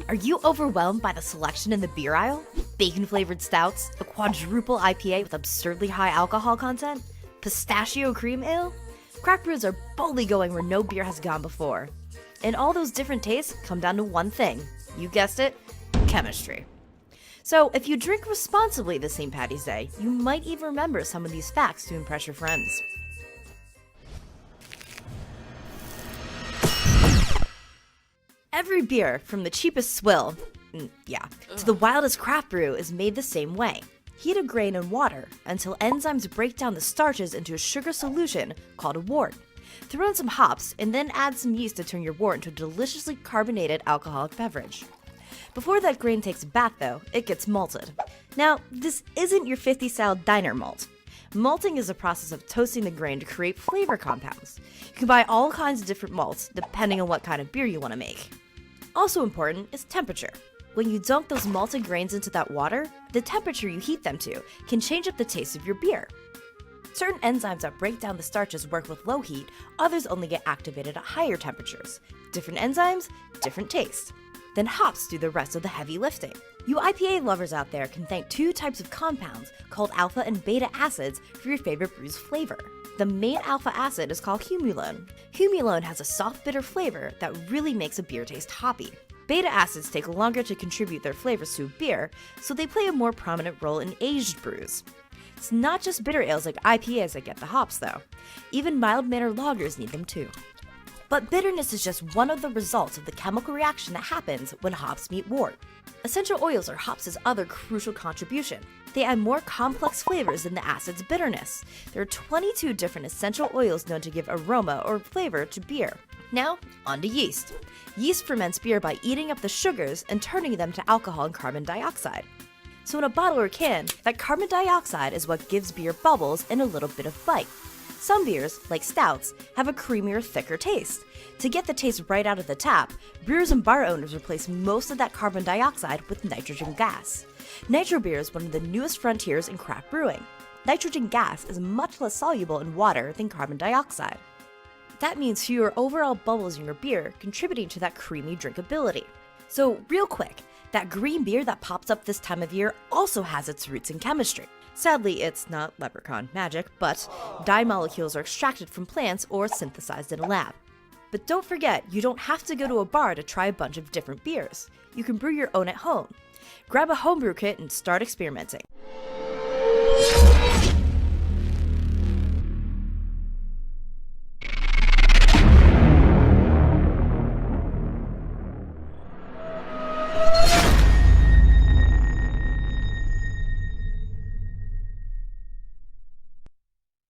Are you overwhelmed by the selection in the beer aisle? Bacon-flavored stouts, a quadruple IPA with absurdly high alcohol content, pistachio cream ale? Craft brews are boldly going where no beer has gone before. And all those different tastes come down to one thing. You guessed it, chemistry. So if you drink responsibly this St. Paddy's Day, you might even remember some of these facts to impress your friends. Every beer, from the cheapest swill, to the wildest craft brew, is made the same way. Heat a grain in water until enzymes break down the starches into a sugar solution called a wort. Throw in some hops and then add some yeast to turn your wort into a deliciously carbonated alcoholic beverage. Before that grain takes a bath though, it gets malted. Now, this isn't your 50s style diner malt. Malting is a process of toasting the grain to create flavor compounds. You can buy all kinds of different malts depending on what kind of beer you want to make. Also important is temperature. When you dunk those malted grains into that water, the temperature you heat them to can change up the taste of your beer. Certain enzymes that break down the starches work with low heat, others only get activated at higher temperatures. Different enzymes, different taste. Then hops do the rest of the heavy lifting. You IPA lovers out there can thank two types of compounds called alpha and beta acids for your favorite brew's flavor. The main alpha acid is called humulone. Humulone has a soft, bitter flavor that really makes a beer taste hoppy. Beta acids take longer to contribute their flavors to a beer, so they play a more prominent role in aged brews. It's not just bitter ales like IPAs that get the hops though. Even mild-mannered lagers need them too. But bitterness is just one of the results of the chemical reaction that happens when hops meet wort. Essential oils are hops' other crucial contribution. They add more complex flavors than the acid's bitterness. There are 22 different essential oils known to give aroma or flavor to beer. Now, on to yeast. Yeast ferments beer by eating up the sugars and turning them to alcohol and carbon dioxide. So in a bottle or can, that carbon dioxide is what gives beer bubbles and a little bit of bite. Some beers, like stouts, have a creamier, thicker taste. To get the taste right out of the tap, brewers and bar owners replace most of that carbon dioxide with nitrogen gas. Nitro beer is one of the newest frontiers in craft brewing. Nitrogen gas is much less soluble in water than carbon dioxide. That means fewer overall bubbles in your beer, contributing to that creamy drinkability. So real quick, that green beer that pops up this time of year also has its roots in chemistry. Sadly, it's not leprechaun magic, but dye molecules are extracted from plants or synthesized in a lab. But don't forget, you don't have to go to a bar to try a bunch of different beers. You can brew your own at home. Grab a homebrew kit and start experimenting.